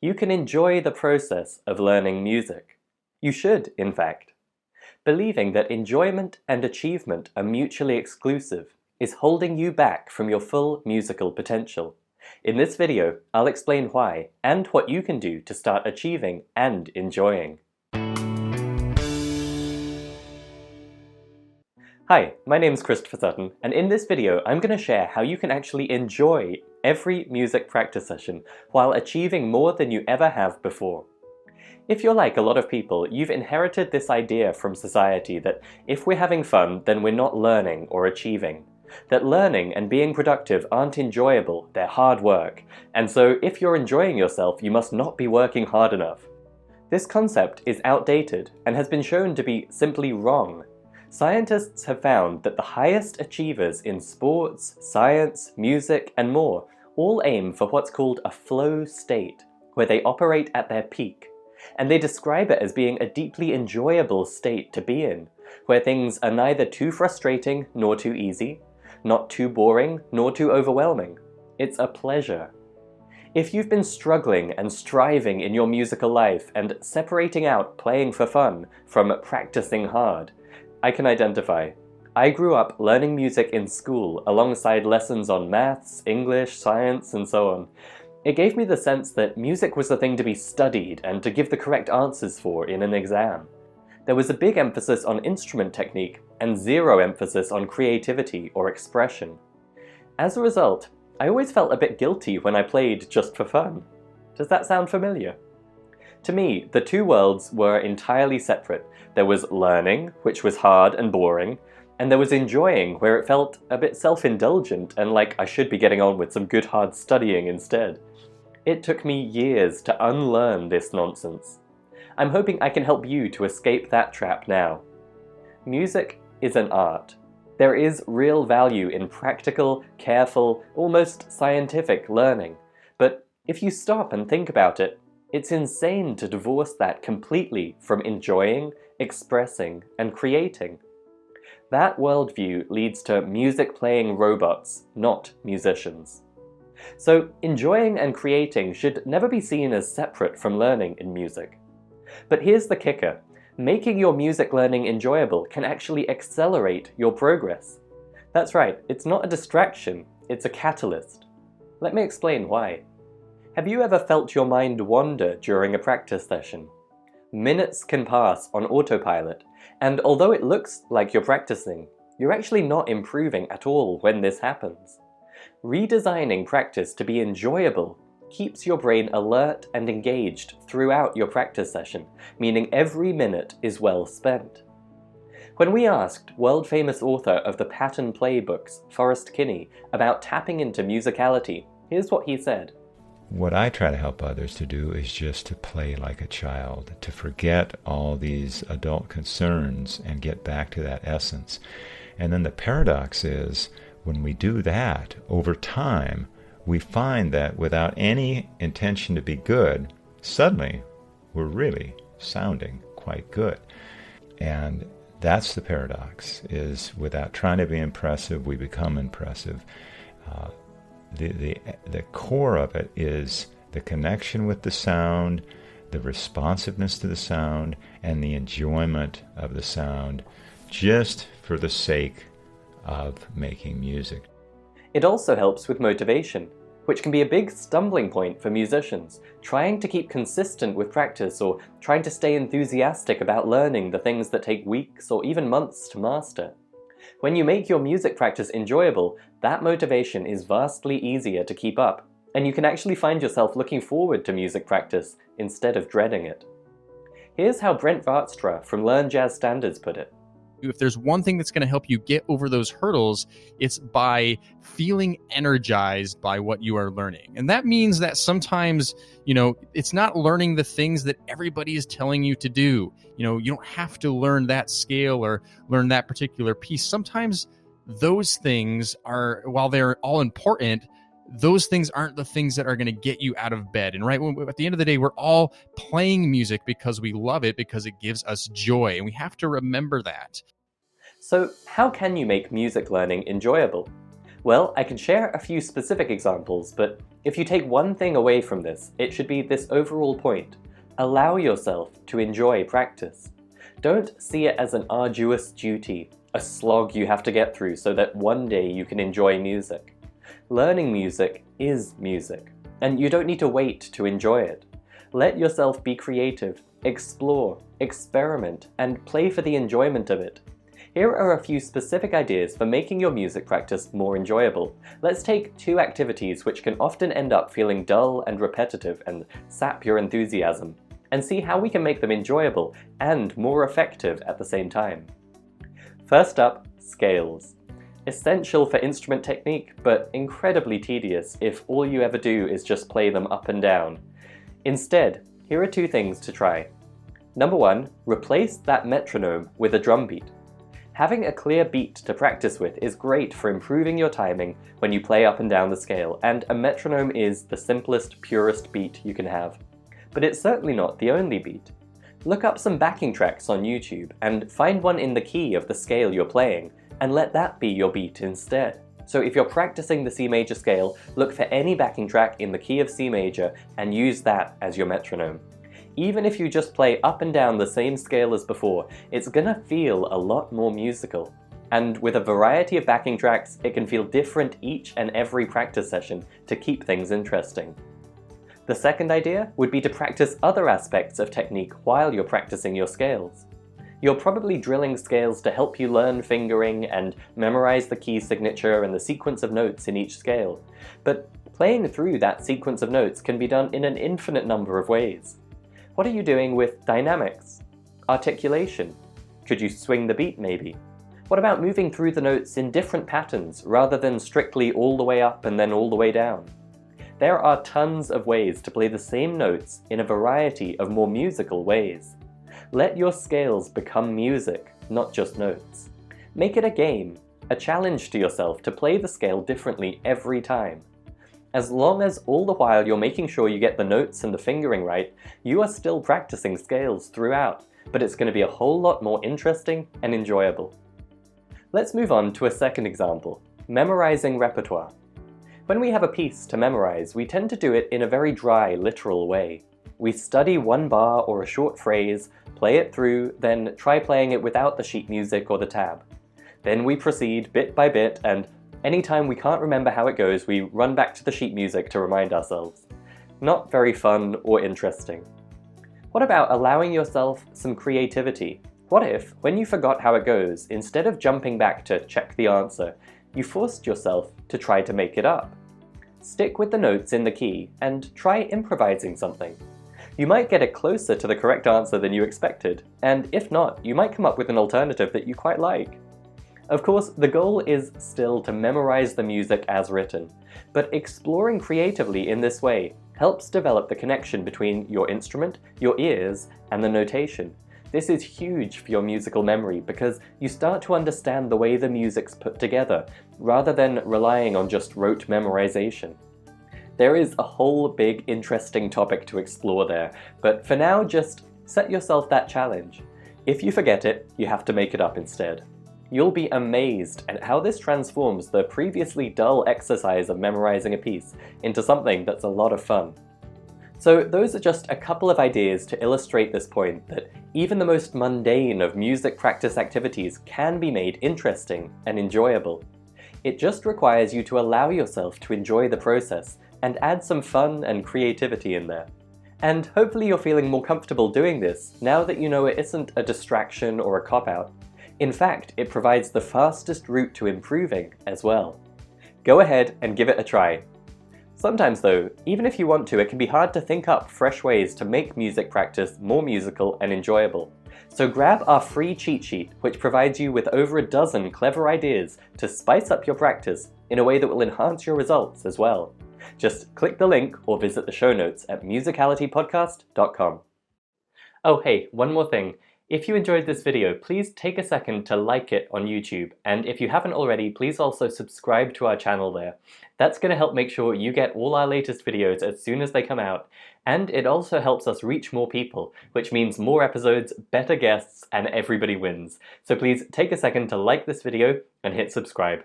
You can enjoy the process of learning music. You should, in fact. Believing that enjoyment and achievement are mutually exclusive is holding you back from your full musical potential. In this video, I'll explain why and what you can do to start achieving and enjoying. Hi, my name's Christopher Sutton, and in this video I'm going to share how you can actually enjoy every music practice session while achieving more than you ever have before. If you're like a lot of people, you've inherited this idea from society that if we're having fun, then we're not learning or achieving. That learning and being productive aren't enjoyable, they're hard work, and so if you're enjoying yourself, you must not be working hard enough. This concept is outdated and has been shown to be simply wrong. Scientists have found that the highest achievers in sports, science, music, and more all aim for what's called a flow state, where they operate at their peak. And they describe it as being a deeply enjoyable state to be in, where things are neither too frustrating nor too easy, not too boring nor too overwhelming. It's a pleasure. If you've been struggling and striving in your musical life and separating out playing for fun from practicing hard, I can identify. I grew up learning music in school alongside lessons on maths, English, science, and so on. It gave me the sense that music was the thing to be studied and to give the correct answers for in an exam. There was a big emphasis on instrument technique and zero emphasis on creativity or expression. As a result, I always felt a bit guilty when I played just for fun. Does that sound familiar? To me, the two worlds were entirely separate. There was learning, which was hard and boring, and there was enjoying, where it felt a bit self-indulgent and like I should be getting on with some good hard studying instead. It took me years to unlearn this nonsense. I'm hoping I can help you to escape that trap now. Music is an art. There is real value in practical, careful, almost scientific learning. But if you stop and think about it, it's insane to divorce that completely from enjoying, expressing, and creating. That worldview leads to music-playing robots, not musicians. So, enjoying and creating should never be seen as separate from learning in music. But here's the kicker. Making your music learning enjoyable can actually accelerate your progress. That's right, it's not a distraction, it's a catalyst. Let me explain why. Have you ever felt your mind wander during a practice session? Minutes can pass on autopilot, and although it looks like you're practicing, you're actually not improving at all when this happens. Redesigning practice to be enjoyable keeps your brain alert and engaged throughout your practice session, meaning every minute is well spent. When we asked world-famous author of the pattern play books, Forrest Kinney, about tapping into musicality, here's what he said. What I try to help others to do is just to play like a child, to forget all these adult concerns and get back to that essence. And then the paradox is, when we do that, over time, we find that without any intention to be good, suddenly we're really sounding quite good. And that's the paradox, is without trying to be impressive, we become impressive. The core of it is the connection with the sound, the responsiveness to the sound, and the enjoyment of the sound, just for the sake of making music. It also helps with motivation, which can be a big stumbling point for musicians, trying to keep consistent with practice or trying to stay enthusiastic about learning the things that take weeks or even months to master. When you make your music practice enjoyable, that motivation is vastly easier to keep up, and you can actually find yourself looking forward to music practice instead of dreading it. Here's how Brent Vaartstra from Learn Jazz Standards put it. If there's one thing that's going to help you get over those hurdles, it's by feeling energized by what you are learning. And that means that sometimes, it's not learning the things that everybody is telling you to do. You don't have to learn that scale or learn that particular piece. Sometimes those things are, while they're all important, those things aren't the things that are going to get you out of bed. And right, at the end of the day, we're all playing music because we love it, because it gives us joy. And we have to remember that. So how can you make music learning enjoyable? Well, I can share a few specific examples, but if you take one thing away from this, it should be this overall point. Allow yourself to enjoy practice. Don't see it as an arduous duty, a slog you have to get through so that one day you can enjoy music. Learning music is music, and you don't need to wait to enjoy it. Let yourself be creative, explore, experiment, and play for the enjoyment of it. Here are a few specific ideas for making your music practice more enjoyable. Let's take two activities which can often end up feeling dull and repetitive and sap your enthusiasm, and see how we can make them enjoyable and more effective at the same time. First up, scales. Essential for instrument technique, but incredibly tedious if all you ever do is just play them up and down. Instead, here are two things to try. Number one, replace that metronome with a drum beat. Having a clear beat to practice with is great for improving your timing when you play up and down the scale, and a metronome is the simplest, purest beat you can have. But it's certainly not the only beat. Look up some backing tracks on YouTube and find one in the key of the scale you're playing, and let that be your beat instead. So if you're practicing the C major scale, look for any backing track in the key of C major and use that as your metronome. Even if you just play up and down the same scale as before, it's gonna feel a lot more musical. And with a variety of backing tracks, it can feel different each and every practice session to keep things interesting. The second idea would be to practice other aspects of technique while you're practicing your scales. You're probably drilling scales to help you learn fingering and memorize the key signature and the sequence of notes in each scale. But playing through that sequence of notes can be done in an infinite number of ways. What are you doing with dynamics? Articulation? Could you swing the beat maybe? What about moving through the notes in different patterns rather than strictly all the way up and then all the way down? There are tons of ways to play the same notes in a variety of more musical ways. Let your scales become music, not just notes. Make it a game, a challenge to yourself to play the scale differently every time. As long as all the while you're making sure you get the notes and the fingering right, you are still practicing scales throughout, but it's going to be a whole lot more interesting and enjoyable. Let's move on to a second example, memorizing repertoire. When we have a piece to memorize, we tend to do it in a very dry, literal way. We study one bar or a short phrase, play it through, then try playing it without the sheet music or the tab. Then we proceed bit by bit, and anytime we can't remember how it goes, we run back to the sheet music to remind ourselves. Not very fun or interesting. What about allowing yourself some creativity? What if, when you forgot how it goes, instead of jumping back to check the answer, you forced yourself to try to make it up? Stick with the notes in the key and try improvising something. You might get it closer to the correct answer than you expected, and if not, you might come up with an alternative that you quite like. Of course, the goal is still to memorize the music as written, but exploring creatively in this way helps develop the connection between your instrument, your ears, and the notation. This is huge for your musical memory because you start to understand the way the music's put together, rather than relying on just rote memorization. There is a whole big interesting topic to explore there, but for now just set yourself that challenge. If you forget it, you have to make it up instead. You'll be amazed at how this transforms the previously dull exercise of memorizing a piece into something that's a lot of fun. So those are just a couple of ideas to illustrate this point that even the most mundane of music practice activities can be made interesting and enjoyable. It just requires you to allow yourself to enjoy the process and add some fun and creativity in there. And hopefully you're feeling more comfortable doing this now that you know it isn't a distraction or a cop-out. In fact, it provides the fastest route to improving as well. Go ahead and give it a try. Sometimes though, even if you want to, it can be hard to think up fresh ways to make music practice more musical and enjoyable. So grab our free cheat sheet, which provides you with over a dozen clever ideas to spice up your practice in a way that will enhance your results as well. Just click the link or visit the show notes at musicalitypodcast.com. Oh hey, one more thing. If you enjoyed this video, please take a second to like it on YouTube, and if you haven't already, please also subscribe to our channel there. That's going to help make sure you get all our latest videos as soon as they come out, and it also helps us reach more people, which means more episodes, better guests, and everybody wins. So please take a second to like this video and hit subscribe.